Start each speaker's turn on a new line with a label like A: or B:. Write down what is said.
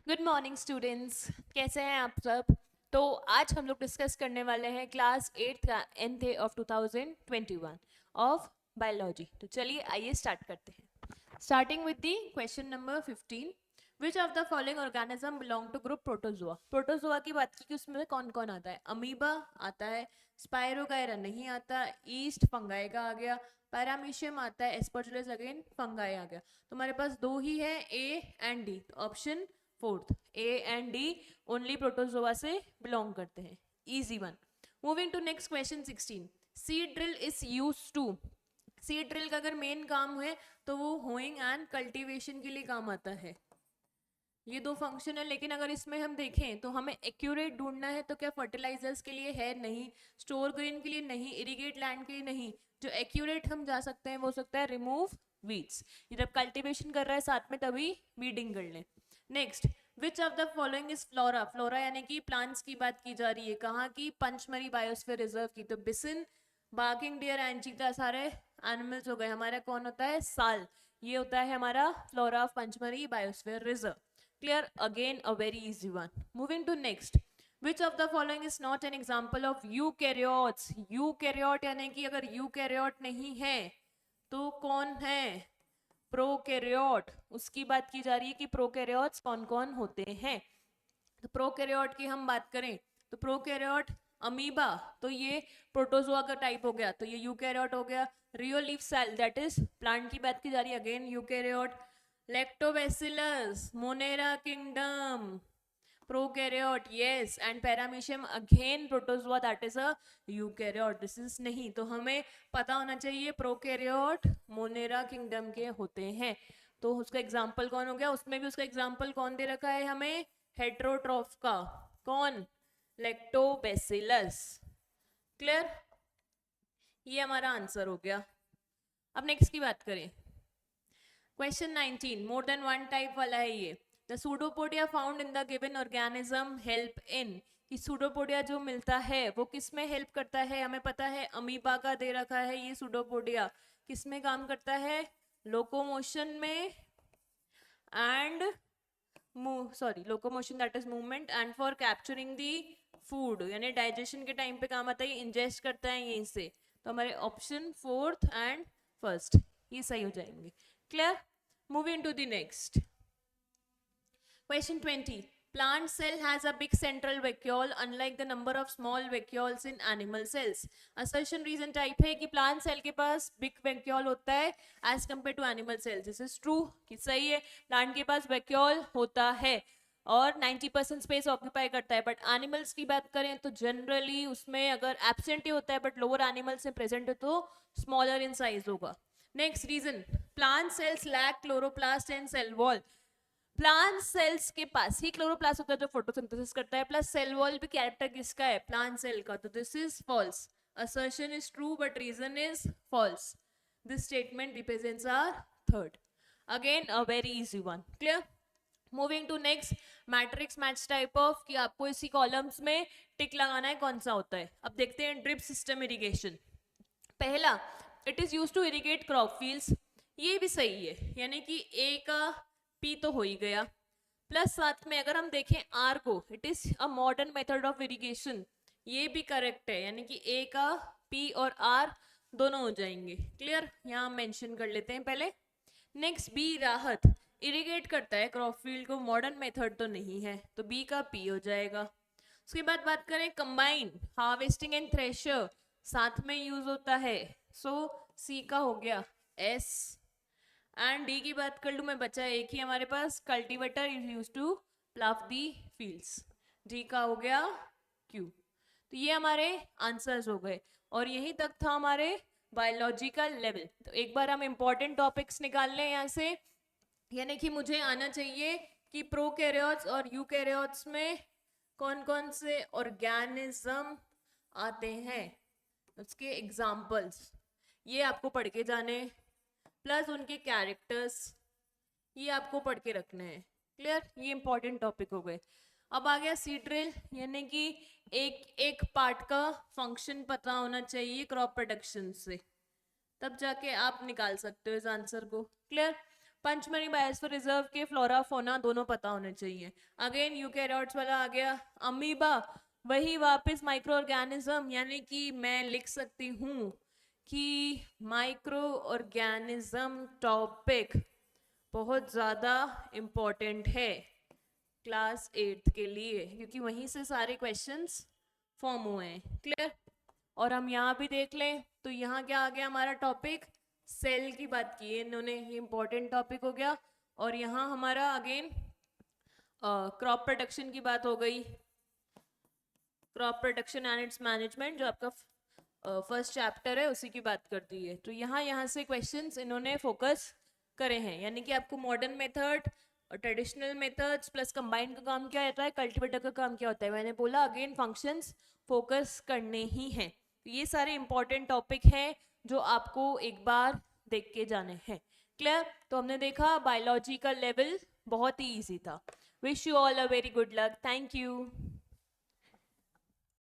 A: Good morning students, कैसे हैं आप सब। तो आज हम लोग डिस्कस करने वाले हैं क्लास 8th का nth day of 2021 of biology. तो चलिए आइए स्टार्ट करते हैं। Starting with the question number 15, which of the following organism belong to group protozoa. Protozoa की बात की कि उसमें कौन कौन आता है। अमीबा आता है, स्पायरोगायरा नहीं आता, ईस्ट फंगाई का आ गया, पैरामीशियम आता है, एस्परजिलस अगेन फंगाई आ गया। तो हमारे पास दो ही है, ए एंड डी। तो option fourth, A and D only protozoa से बिलोंग करते हैं। Easy one. Moving to next question 16, seed drill is used to. Seed drill का अगर मेन काम है तो वो होइंग एंड कल्टीवेशन के लिए काम आता है। ये दो फंक्शन है, लेकिन अगर इसमें हम देखें तो हमें एक्यूरेट ढूंढना है। तो क्या फर्टिलाइजर्स के लिए है? नहीं। स्टोर ग्रेन के लिए नहीं, इरिगेट लैंड के लिए नहीं। जो एक्यूरेट हम जा सकते हैं वो हो सकता है रिमूव वीड्स। ये जब कल्टीवेशन कर रहा है साथ में तभी वीडिंग कर लें। Next, which of the following is flora. Flora यानी कि प्लांट्स की बात की जा रही है। कहाँ की? पंचमरी बायोस्फीयर रिजर्व की। तो बिसिन, बार्किंग डियर एंड चीता सारे एनिमल्स हो गए। हमारा कौन होता है? साल। ये होता है हमारा flora of Pachmarhi biosphere reserve. Clear? Again a very easy one. Moving to next. Which of the following is not an example of eukaryotes? Eukaryote यानी कि अगर eukaryote नहीं है तो कौन है? प्रोकैरियोट। उसकी बात की जा रही है कि प्रोकैरियोट्स कौन कौन होते हैं। तो प्रोकैरियोट की हम बात करें तो प्रोकैरियोट, अमीबा, तो ये प्रोटोजोआ का टाइप हो गया। तो ये यूकैरियोट हो गया। रियोलीफ सेल दैट इज प्लांट की बात की जा रही है, again eukaryote. Lactobacillus, Monera kingdom, prokaryote, yes. And paramecium again protozoa that is a eukaryote. This is नहीं, तो हमें पता होना चाहिए प्रोकैरियोट मोनेरा किंगडम के होते हैं। तो उसका एग्जाम्पल कौन हो गया? उसमें भी उसका एग्जाम्पल कौन दे रखा है हमें? हेट्रोट्रॉफ का। कौन? लैक्टोबैसिलस। क्लियर? ये हमारा आंसर हो गया। अब नेक्स्ट की बात करें। Question 19, more than one type वाला है ये। The pseudopodia found in the given organism help in. कि सूडोपोडिया जो मिलता है वो किस में हेल्प करता है? हमें पता है अमीबा का दे रखा है ये सूडोपोडिया। किस में काम करता है? लोकोमोशन में and locomotion that is movement, and for capturing the food यानी डाइजेशन के टाइम पे काम आता है। इंजेस्ट करता है यहीं से। तो हमारे ऑप्शन फोर्थ एंड फर्स्ट ये सही हो जाएंगे। Clear? Moving to the next question 20, plant cell has a big central vacuole unlike the number of small vacuoles in animal cells. assertion reason type है कि plant cell के पास big vacuole होता है as compared to animal cells. this is true कि सही है, plant के पास vacuole होता है और 90% स्पेस ऑक्यूपाई करता है। बट एनिमल्स की बात करें तो जनरली उसमें अगर एब्सेंट ही होता है बट लोअर एनिमल्स में प्रेजेंट है तो स्मॉलर इन साइज होगा। Next reason, plant cells lack chloroplast and cell wall. Plant cells के पास ही क्लोरोप्लास्ट होता है जो फोटोसिंथेसिस करता है, प्लस सेल वॉल भी कैरेक्टर किसका है? प्लांट सेल का। तो this is false. assertion is true but reason is false. this statement represents our third. again a very easy one. clear? Moving to next, matrix match type of कि आपको इसी columns में टिक लगाना है कौन सा होता है। अब देखते हैं ड्रिप सिस्टम इरिगेशन। पहला, it is use to irrigate crop fields. ये भी सही है, यानी कि ए का पी तो हो ही गया, प्लस साथ में अगर हम देखें आर को, it is a modern method of irrigation, ये भी करेक्ट है, यानी कि ए का पी और आर दोनों हो जाएंगे। क्लियर? यहाँ मेंशन कर लेते हैं पहले। नेक्स्ट, बी राहत, इरिगेट करता है क्रॉप फील्ड को, मॉडर्न मेथड तो नहीं है, तो बी का पी हो जाएगा। उसके बाद बात करें कंबाइन, हार्वेस्टिंग एंड थ्रेशर साथ में यूज होता है, सो सी का हो गया एस। एंड डी की बात कर लूं मैं, बचा एक ही हमारे पास, cultivator is use to plough the fields, D का हो गया क्यू। तो ये हमारे आंसर्स हो गए और यही तक था हमारे बायोलॉजिकल लेवल। तो एक बार हम इंपॉर्टेंट टॉपिक्स निकाल लें यहाँ से, यानी कि मुझे आना चाहिए कि प्रोकैरियोट्स और यूकैरियोट्स में कौन कौन से ऑर्गेनिज्म आते हैं, उसके एग्जाम्पल्स ये आपको पढ़ के जाने, प्लस उनके कैरेक्टर्स ये आपको पढ़ के रखने हैं। क्लियर? ये इंपॉर्टेंट टॉपिक हो गए। अब आ गया सी ड्रिल, यानी कि एक एक पार्ट का फंक्शन पता होना चाहिए क्रॉप प्रोडक्शन से, तब जाके आप निकाल सकते हो इस आंसर को। क्लियर? पंचमढ़ी बायोस्फीयर रिजर्व के फ्लोरा फोना दोनों पता होने चाहिए। अगेन यूकैरियोट्स वाला आ गया, अमीबा वही वापस माइक्रो ऑर्गेनिज्म, यानी कि मैं लिख सकती हूँ कि माइक्रो ऑर्गेनिज्म टॉपिक बहुत ज़्यादा इम्पोर्टेंट है क्लास 8 के लिए, क्योंकि वहीं से सारे क्वेश्चंस फॉर्म हुए हैं। क्लियर? और हम यहाँ भी देख लें तो यहाँ क्या आ गया हमारा टॉपिक, सेल की बात की है इन्होंने, ये इंपॉर्टेंट टॉपिक हो गया। और यहाँ हमारा अगेन क्रॉप प्रोटेक्शन की बात हो गई, crop protection and it's management, जो आपका फर्स्ट चैप्टर है उसी की बात करती है। तो यहाँ से क्वेश्चंस इन्होंने फोकस करे हैं, यानी कि आपको मॉडर्न मेथड और ट्रेडिशनल मेथड्स प्लस कंबाइंड का काम क्या होता है, कल्टीवेटर का काम क्या होता है, मैंने बोला अगेन फंक्शंस फोकस करने ही हैं। तो ये सारे इंपॉर्टेंट टॉपिक हैं जो आपको एक बार देख के जाने हैं। क्लियर? तो हमने देखा बायोलॉजी का लेवल बहुत ही ईजी था। Wish you all a very good luck. Thank you.